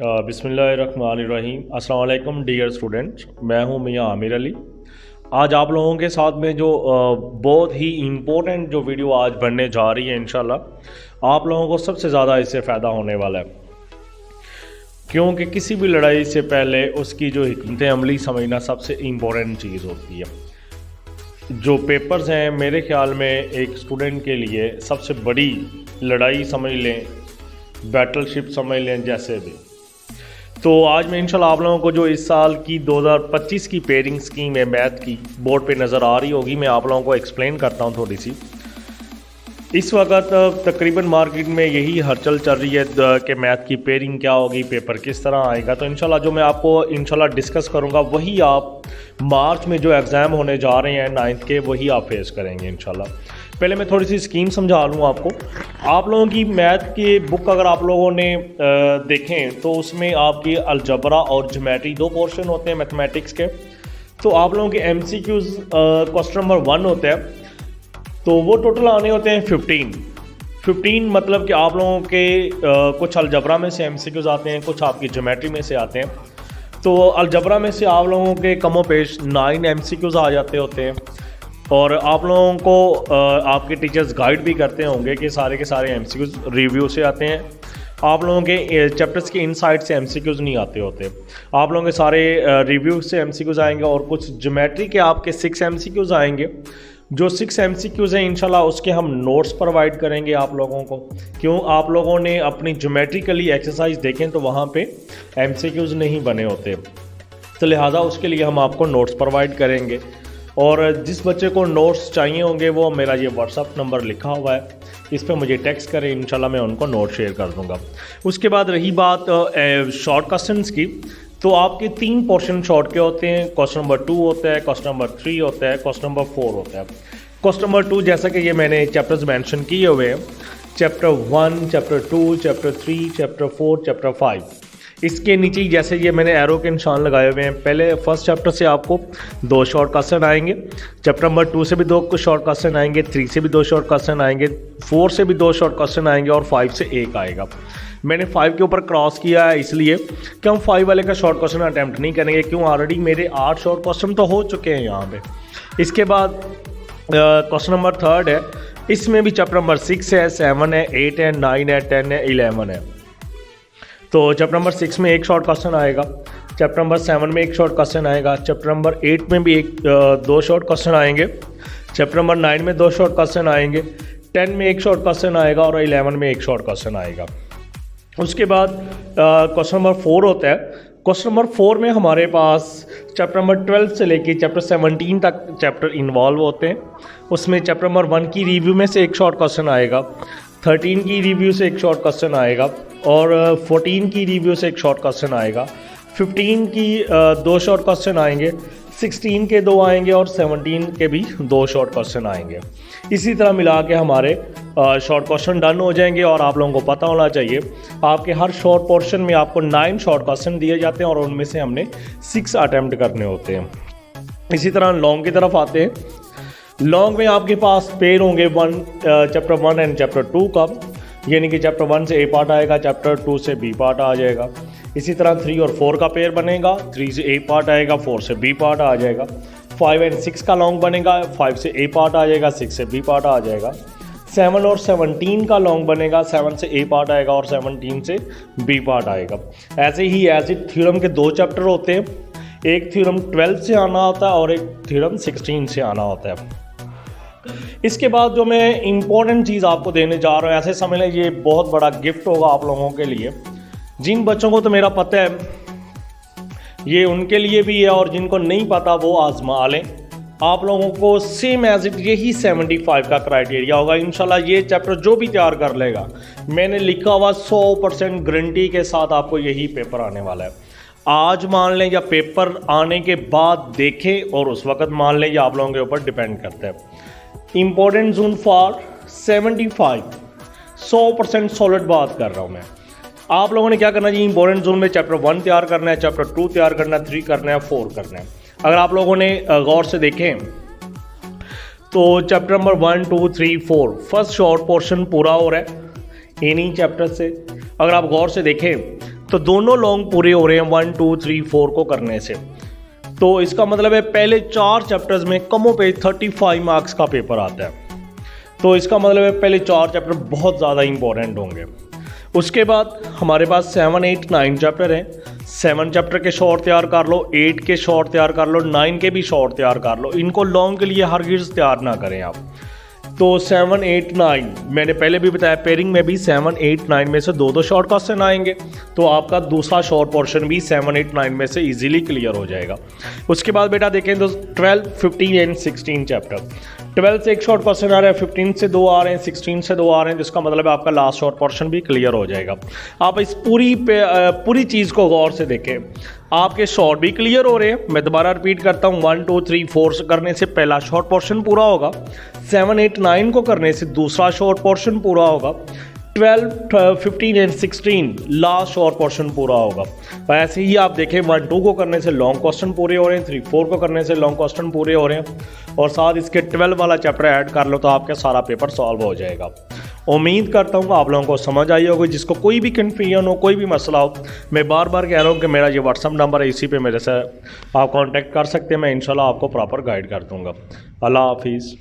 बिस्मिल्लाहिर्रहमानिर्रहीम। अस्सलाम वालेकुम डियर स्टूडेंट्स, मैं हूं मियां आमिर अली। आज आप लोगों के साथ में जो बहुत ही इम्पोर्टेंट जो वीडियो आज बनने जा रही है, इंशाल्लाह आप लोगों को सबसे ज़्यादा इससे फ़ायदा होने वाला है, क्योंकि किसी भी लड़ाई से पहले उसकी जो हिकमत अमली समझना सबसे इम्पोर्टेंट चीज़ होती है। जो पेपर्स हैं मेरे ख्याल में एक स्टूडेंट के लिए सबसे बड़ी लड़ाई समझ लें, बैटलशिप समझ लें जैसे भी। तो आज मैं इंशाल्लाह आप लोगों को जो इस साल की 2025 की पेयरिंग स्कीम है मैथ की, बोर्ड पे नज़र आ रही होगी, मैं आप लोगों को एक्सप्लेन करता हूँ थोड़ी सी। इस वक्त तकरीबन मार्केट में यही हलचल चल रही है कि मैथ की पेयरिंग क्या होगी, पेपर किस तरह आएगा। तो इंशाल्लाह जो मैं आपको इंशाल्लाह डिस्कस करूँगा वही आप मार्च में जो एग्ज़ाम होने जा रहे हैं 9th के, वही आप फेस करेंगे इंशाल्लाह। पहले मैं थोड़ी सी स्कीम समझा लूँ आपको। आप लोगों की मैथ की बुक अगर आप लोगों ने देखें तो उसमें आपकी अलजबरा और ज्योमेट्री दो पोर्शन होते हैं मैथमेटिक्स के। तो आप लोगों के MCQs क्वेश्चन नंबर 1 होता है, तो वो टोटल आने होते हैं 15 मतलब कि आप लोगों के कुछ अलजबरा में से MCQs आते हैं, कुछ आपकी ज्योमेट्री में से आते हैं। तो अलजबरा में से आप लोगों के कमो पेश 9 MCQs आ जाते होते हैं, और आप लोगों को आपके टीचर्स गाइड भी करते होंगे कि सारे के सारे MCQs रिव्यू से आते हैं। आप लोगों के चैप्टर्स के इनसाइड से MCQs नहीं आते होते, आप लोगों के सारे रिव्यू से MCQs आएंगे, और कुछ ज्योमेट्री के आपके 6 MCQs आएंगे। जो 6 MCQs हैं इंशाल्लाह उसके हम नोट्स प्रोवाइड करेंगे आप लोगों को। क्यों, आप लोगों ने अपनी ज्योमेट्रिकली एक्सरसाइज देखें तो वहाँ पे MCQs नहीं बने होते, तो लिहाजा उसके लिए हम आपको नोट्स प्रोवाइड करेंगे। और जिस बच्चे को नोट्स चाहिए होंगे वो मेरा ये व्हाट्सअप नंबर लिखा हुआ है, इस पर मुझे टेक्स्ट करें, इंशाल्लाह मैं उनको नोट शेयर कर दूंगा। उसके बाद रही बात शॉर्ट क्वेश्चंस की, तो आपके 3 पोर्शन शॉर्ट के होते हैं। क्वेश्चन नंबर 2 होता है, क्वेश्चन नंबर 3 होता है, क्वेश्चन नंबर 4 होता है। क्वेश्चन नंबर 2 जैसा कि ये मैंने चैप्टर्स मेंशन किए हुए हैं, chapter 1, chapter 2, chapter 3, chapter 4, chapter 5। इसके नीचे जैसे ये मैंने एरो के निशान लगाए हुए हैं, पहले फर्स्ट चैप्टर से आपको 2 शॉर्ट क्वेश्चन आएंगे, चैप्टर नंबर 2 से भी 2 शॉर्ट क्वेश्चन आएंगे, 3 से भी 2 शॉर्ट क्वेश्चन आएंगे, 4 से भी 2 शॉर्ट क्वेश्चन आएंगे, और 5 से 1 आएगा। मैंने 5 के ऊपर क्रॉस किया है इसलिए कि हम 5 वाले का शॉर्ट क्वेश्चन अटैम्प्ट नहीं करेंगे, क्यों ऑलरेडी मेरे 8 शॉर्ट क्वेश्चन तो हो चुके हैं यहाँ पे। इसके बाद क्वेश्चन नंबर 3 है, इसमें भी चैप्टर नंबर 6 है, 7 है, 8 है, 9 है, 10 है, 11 है। तो चैप्टर नंबर 6 में 1 शॉर्ट क्वेश्चन आएगा, चैप्टर नंबर 7 में 1 शॉर्ट क्वेश्चन आएगा, चैप्टर नंबर 8 में भी 2 शॉर्ट क्वेश्चन आएंगे, चैप्टर नंबर 9 में 2 शॉर्ट क्वेश्चन आएंगे, 10 में 1 शॉर्ट क्वेश्चन आएगा, और 11 में 1 शॉर्ट क्वेश्चन आएगा। उसके बाद क्वेश्चन नंबर 4 होता है। क्वेश्चन नंबर 4 में हमारे पास चैप्टर नंबर 12 से लेके चैप्टर 17 तक चैप्टर इन्वॉल्व होते हैं। उसमें चैप्टर नंबर 1 की रिव्यू में से 1 शॉर्ट क्वेश्चन आएगा, 13 की रिव्यू से 1 शॉर्ट क्वेश्चन आएगा, और 14 की रिव्यू से 1 शॉर्ट क्वेश्चन आएगा, 15 की 2 शॉर्ट क्वेश्चन आएंगे, 16 के 2 आएंगे, और 17 के भी 2 शॉर्ट क्वेश्चन आएंगे। इसी तरह मिला के हमारे शॉर्ट क्वेश्चन डन हो जाएंगे। और आप लोगों को पता होना चाहिए आपके हर शॉर्ट पोर्शन में आपको 9 शॉर्ट क्वेश्चन दिए जाते हैं, और उनमें से हमने 6 अटैम्प्ट करने होते हैं। इसी तरह लॉन्ग की तरफ आते हैं। लॉन्ग में आपके पास पेयर होंगे चैप्टर 1 एंड चैप्टर 2 का, यानी कि चैप्टर 1 से A पार्ट आएगा, चैप्टर 2 से B पार्ट आ जाएगा। इसी तरह 3 और 4 का पेयर बनेगा, 3 से A पार्ट आएगा, 4 से B पार्ट आ जाएगा। 5 एंड 6 का लॉन्ग बनेगा, 5 से A पार्ट आ जाएगा, 6 से B पार्ट आ जाएगा। 7 और 17 का लॉन्ग बनेगा, 7 से A पार्ट आएगा, और 17 से B पार्ट आएगा। ऐसे ही एज इट थ्योरम के 2 चैप्टर होते हैं, एक थ्योरम 12 से आना होता है और एक थ्योरम 16 से आना होता है। इसके बाद जो मैं इम्पोर्टेंट चीज़ आपको देने जा रहा हूँ, ऐसे समझ लें ये बहुत बड़ा गिफ्ट होगा आप लोगों के लिए। जिन बच्चों को तो मेरा पता है ये उनके लिए भी है, और जिनको नहीं पता वो आजमा लें। आप लोगों को सेम एज इट यही 75 का क्राइटेरिया होगा इंशाल्लाह। ये चैप्टर जो भी तैयार कर लेगा, मैंने लिखा हुआ 100% गारंटी के साथ आपको यही पेपर आने वाला है। आज मान लें या पेपर आने के बाद देखें, और उस वक्त मान लें, या आप लोगों के ऊपर डिपेंड करता है। इम्पोर्टेंट जोन फॉर 75, 100% सॉलिड बात कर रहा हूँ मैं। आप लोगों ने क्या करना है, इंपॉर्टेंट जोन में चैप्टर 1 तैयार करना है, चैप्टर 2 तैयार करना है, 3 करना है, 4 करना है। अगर आप लोगों ने गौर से देखें तो chapter number 1, 2, 3, 4 first short portion पूरा हो रहा है इन्हीं चैप्टर से। अगर आप गौर से देखें तो दोनों लॉन्ग पूरे हो रहे हैं 1 2 3 4 को करने से। तो इसका मतलब है पहले 4 चैप्टर्स में कमो पेज 35 मार्क्स का पेपर आता है। तो इसका मतलब है पहले 4 चैप्टर बहुत ज़्यादा इंपॉर्टेंट होंगे। उसके बाद हमारे पास 7 8 9 चैप्टर हैं। 7 चैप्टर के शॉर्ट तैयार कर लो, 8 के शॉर्ट तैयार कर लो, 9 के भी शॉर्ट तैयार कर लो। इनको लॉन्ग के लिए हरगिज़ तैयार ना करें आप। तो 7 8 9 मैंने पहले भी बताया, पेयरिंग में भी 7 8 9 में से 2 शॉर्ट क्वेश्चन आएंगे, तो आपका दूसरा शॉर्ट पोर्शन भी 7 8 9 में से इजीली क्लियर हो जाएगा। उसके बाद बेटा देखें तो 12 15 एंड 16 चैप्टर। 12 से एक शॉर्ट क्वेश्चन आ रहा है, 15 से 2 आ रहे हैं, 16 से 2 आ रहे हैं, जिसका मतलब है आपका लास्ट शॉर्ट पोर्शन भी क्लियर हो जाएगा। आप इस पूरी चीज़ को गौर से देखें, आपके शॉर्ट भी क्लियर हो रहे हैं। मैं दोबारा रिपीट करता हूँ, 1 2 3 4 करने से पहला शॉर्ट पोर्शन पूरा होगा, 7 8 9 को करने से दूसरा शॉर्ट पोर्शन पूरा होगा, 12 15 एंड 16 लास्ट शॉर्ट पोर्शन पूरा होगा। ऐसे ही आप देखें 1 2 को करने से लॉन्ग क्वेश्चन पूरे हो रहे हैं, 3 4 को करने से लॉन्ग क्वेश्चन पूरे हो रहे हैं, और साथ इसके 12 वाला चैप्टर ऐड कर लो तो आपका सारा पेपर सॉल्व हो जाएगा। उम्मीद करता हूँ आप लोगों को समझ आई होगी। जिसको कोई भी कन्फ्यूजन हो, कोई भी मसला हो, मैं बार बार कह रहा हूँ कि मेरा ये व्हाट्सअप नंबर है, इसी पे मेरे से आप कांटेक्ट कर सकते हैं। मैं इंशाल्लाह आपको प्रॉपर गाइड कर दूँगा। अल्लाह हाफिज़।